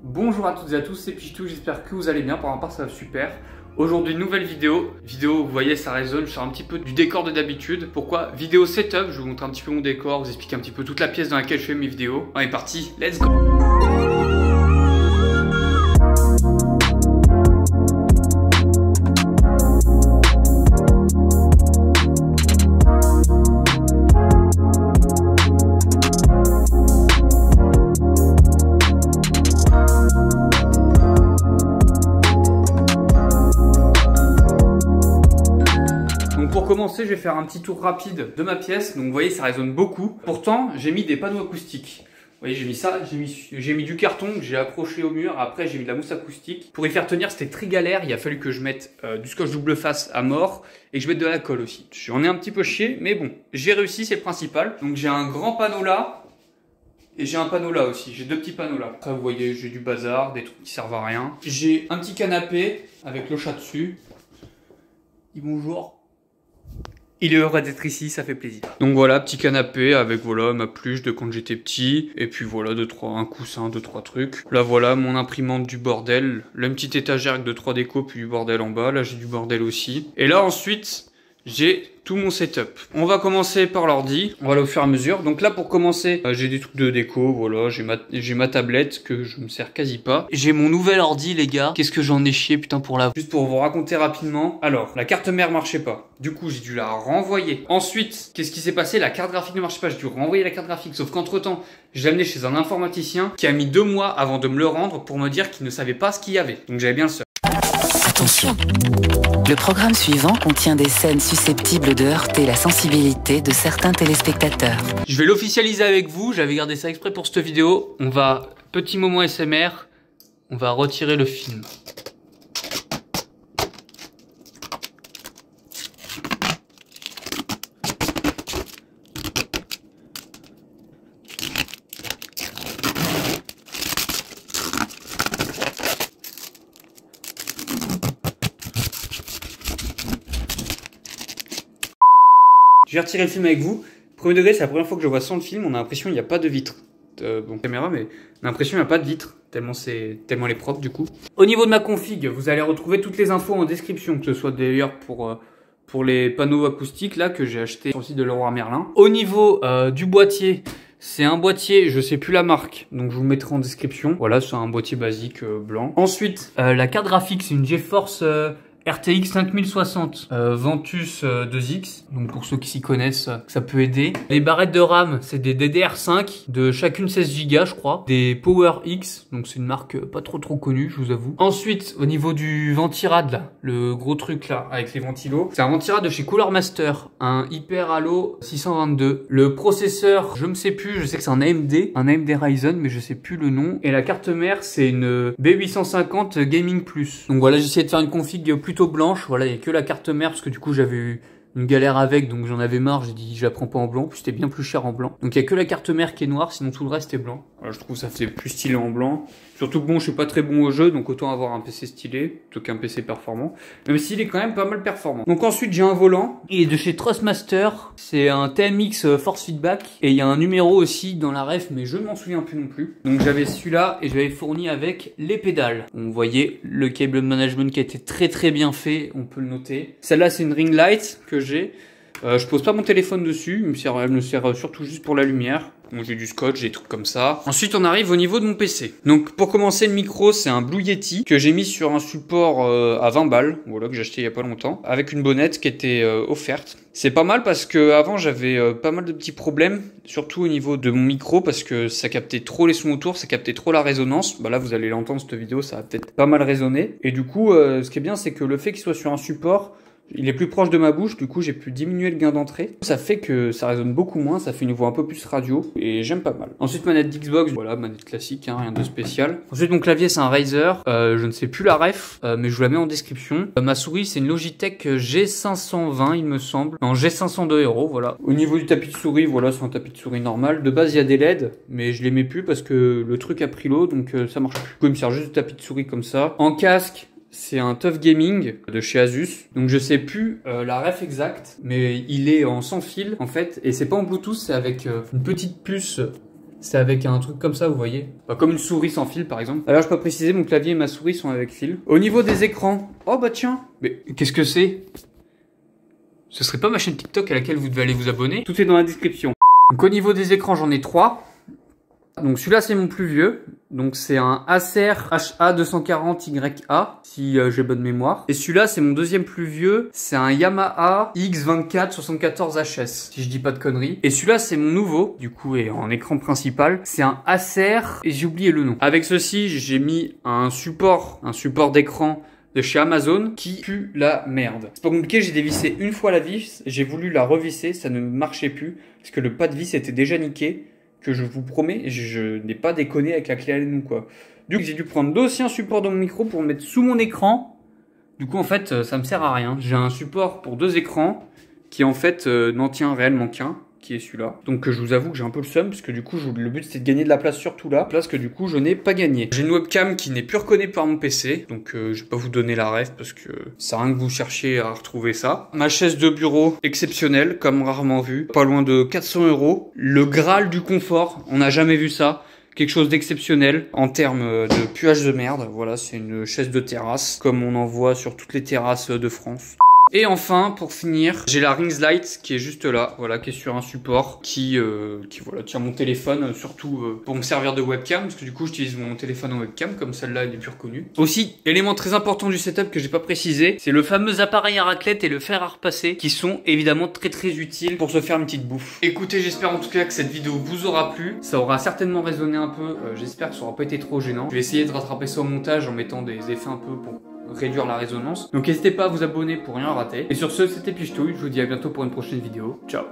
Bonjour à toutes et à tous, c'est Pichitou, j'espère que vous allez bien, pour ma part ça va super. Aujourd'hui nouvelle vidéo, vous voyez ça résonne, je sors un petit peu du décor de d'habitude. Pourquoi? Vidéo setup, je vous montre un petit peu mon décor, vous expliquer un petit peu toute la pièce dans laquelle je fais mes vidéos. On est parti, let's go! Pour commencer, je vais faire un petit tour rapide de ma pièce. Donc vous voyez, ça résonne beaucoup. Pourtant, j'ai mis des panneaux acoustiques. Vous voyez, j'ai mis ça, j'ai mis du carton que j'ai accroché au mur. Après, j'ai mis de la mousse acoustique. Pour y faire tenir, c'était très galère. Il a fallu que je mette du scotch double face à mort et que je mette de la colle aussi. J'en ai un petit peu chié, mais bon, j'ai réussi, c'est le principal. Donc j'ai un grand panneau là et j'ai un panneau là aussi. J'ai deux petits panneaux là. Après, vous voyez, j'ai du bazar, des trucs qui servent à rien. J'ai un petit canapé avec le chat dessus. Dis bonjour. Il est heureux d'être ici, ça fait plaisir. Donc voilà, petit canapé avec voilà ma pluche de quand j'étais petit. Et puis voilà, un coussin, deux, trois trucs. Là voilà, mon imprimante du bordel. Là, une petite étagère avec 2-3 décos, puis du bordel en bas. Là, j'ai du bordel aussi. Et là, ensuite, j'ai tout mon setup. On va commencer par l'ordi. On va aller au fur et à mesure. Donc là, pour commencer, j'ai des trucs de déco. Voilà, j'ai ma tablette que je me sers quasi pas. J'ai mon nouvel ordi, les gars. Qu'est-ce que j'en ai chié, putain, pour la... Juste pour vous raconter rapidement. Alors, la carte mère marchait pas. Du coup, j'ai dû la renvoyer. Ensuite, qu'est-ce qui s'est passé? La carte graphique ne marchait pas. J'ai dû renvoyer la carte graphique. Sauf qu'entre-temps, je l'ai amené chez un informaticien qui a mis 2 mois avant de me le rendre pour me dire qu'il ne savait pas ce qu'il y avait. Donc j'avais bien le seum. Attention, le programme suivant contient des scènes susceptibles de heurter la sensibilité de certains téléspectateurs. Je vais l'officialiser avec vous, j'avais gardé ça exprès pour cette vidéo. On va, petit moment SMR, on va retirer le film. Je vais retirer le film avec vous. Premier degré, c'est la première fois que je vois sans le film. On a l'impression qu'il n'y a pas de vitre. Bon, caméra, mais on a l'impression qu'il n'y a pas de vitre. Tellement elle est propre du coup. Au niveau de ma config, vous allez retrouver toutes les infos en description. Que ce soit d'ailleurs pour les panneaux acoustiques là que j'ai acheté sur le site de Leroy Merlin. Au niveau du boîtier, c'est un boîtier, je sais plus la marque, donc je vous mettrai en description. Voilà, c'est un boîtier basique blanc. Ensuite, la carte graphique, c'est une GeForce RTX 5060 Ventus 2X, donc pour ceux qui s'y connaissent, ça peut aider. Les barrettes de RAM, c'est des DDR5 de chacune 16 Go je crois. Des PowerX, donc c'est une marque pas trop connue, je vous avoue. Ensuite, au niveau du ventirad là, le gros truc là avec les ventilos, c'est un ventirad de chez Cooler Master, un Hyper Halo 622. Le processeur, je ne sais plus, je sais que c'est un AMD Ryzen, mais je sais plus le nom. Et la carte mère, c'est une B850 Gaming Plus. Donc voilà, j'ai essayé de faire une config plutôt blanche, voilà, il n'y a que la carte mère parce que du coup j'avais eu une galère avec, donc j'en avais marre, j'ai dit je la prends pas en blanc, puis c'était bien plus cher en blanc. Donc il n'y a que la carte mère qui est noire, sinon tout le reste est blanc. Voilà, je trouve ça fait plus stylé en blanc. Surtout que bon, je suis pas très bon au jeu, donc autant avoir un PC stylé plutôt qu'un PC performant. Même s'il est quand même pas mal performant. Donc ensuite j'ai un volant, il est de chez Trustmaster, c'est un TMX Force Feedback, et il y a un numéro aussi dans la ref, mais je ne m'en souviens plus non plus. Donc j'avais celui-là, et je l'avais fourni avec les pédales. Donc, vous voyez le câble de management qui a été très bien fait, on peut le noter. Celle-là c'est une ring light que j'ai. Je pose pas mon téléphone dessus, elle me sert surtout juste pour la lumière. Donc j'ai du scotch, j'ai des trucs comme ça. Ensuite on arrive au niveau de mon PC. Donc pour commencer, le micro c'est un Blue Yeti que j'ai mis sur un support à 20 balles, voilà, que j'ai acheté il y a pas longtemps, avec une bonnette qui était offerte. C'est pas mal parce que avant j'avais pas mal de petits problèmes, surtout au niveau de mon micro, parce que ça captait trop les sons autour, ça captait trop la résonance. Bah là vous allez l'entendre cette vidéo, ça va peut-être pas mal résonner. Et du coup ce qui est bien c'est que le fait qu'il soit sur un support, il est plus proche de ma bouche, du coup j'ai pu diminuer le gain d'entrée. Ça fait que ça résonne beaucoup moins, ça fait une voix un peu plus radio et j'aime pas mal. Ensuite manette d'Xbox, voilà, manette classique, hein, rien de spécial. Ensuite mon clavier c'est un Razer, je ne sais plus la ref, mais je vous la mets en description. Ma souris c'est une Logitech G520 il me semble, non G502 €, voilà. Au niveau du tapis de souris, voilà, c'est un tapis de souris normal. De base il y a des LED, mais je les mets plus parce que le truc a pris l'eau, donc ça marche plus. Du coup il me sert juste de tapis de souris comme ça. En casque, c'est un Tough Gaming de chez Asus. Donc je sais plus la ref exacte, mais il est en sans fil en fait. Et c'est pas en Bluetooth, c'est avec une petite puce C'est avec un truc comme ça, vous voyez. Bah, comme une souris sans fil, par exemple. Alors, je peux préciser, mon clavier et ma souris sont avec fil. Au niveau des écrans, oh bah tiens, mais qu'est-ce que c'est? Ce serait pas ma chaîne TikTok à laquelle vous devez aller vous abonner? Tout est dans la description. Donc, au niveau des écrans, j'en ai 3. Donc celui-là c'est mon plus vieux, donc c'est un Acer HA240YA si j'ai bonne mémoire. Et celui-là c'est mon deuxième plus vieux, c'est un Yamaha X2474HS si je dis pas de conneries. Et celui-là c'est mon nouveau, du coup et en écran principal, c'est un Acer et j'ai oublié le nom. Avec ceci j'ai mis un support d'écran de chez Amazon qui pue la merde. C'est pas compliqué, j'ai dévissé une fois la vis, j'ai voulu la revisser, ça ne marchait plus parce que le pas de vis était déjà niqué. Que je vous promets, je n'ai pas déconné avec la clé Allen ou quoi. Du coup, j'ai dû prendre aussi un support dans mon micro pour le mettre sous mon écran. Du coup, en fait, ça me sert à rien. J'ai un support pour 2 écrans qui, en fait, n'en tient réellement qu'un, qui est celui-là. Donc, je vous avoue que j'ai un peu le seum, parce que du coup, le but, c'était de gagner de la place surtout là. Place que du coup, je n'ai pas gagné. J'ai une webcam qui n'est plus reconnue par mon PC. Donc, je vais pas vous donner la ref, parce que ça sert à rien que vous cherchiez à retrouver ça. Ma chaise de bureau, exceptionnelle, comme rarement vu. Pas loin de 400 €. Le Graal du confort, on n'a jamais vu ça. Quelque chose d'exceptionnel en termes de puage de merde. Voilà, c'est une chaise de terrasse, comme on en voit sur toutes les terrasses de France. Et enfin, pour finir, j'ai la Rings Lite qui est juste là, voilà, qui est sur un support qui voilà, tient mon téléphone, surtout pour me servir de webcam, parce que du coup j'utilise mon téléphone en webcam, comme celle-là elle est plus reconnue. Aussi, élément très important du setup que j'ai pas précisé, c'est le fameux appareil à raclette et le fer à repasser, qui sont évidemment très utiles pour se faire une petite bouffe. Écoutez, j'espère en tout cas que cette vidéo vous aura plu, ça aura certainement résonné un peu, j'espère que ça aura pas été trop gênant. Je vais essayer de rattraper ça au montage en mettant des effets un peu pour réduire la résonance. Donc n'hésitez pas à vous abonner pour rien rater. Et sur ce, c'était Pichtouille, je vous dis à bientôt pour une prochaine vidéo. Ciao.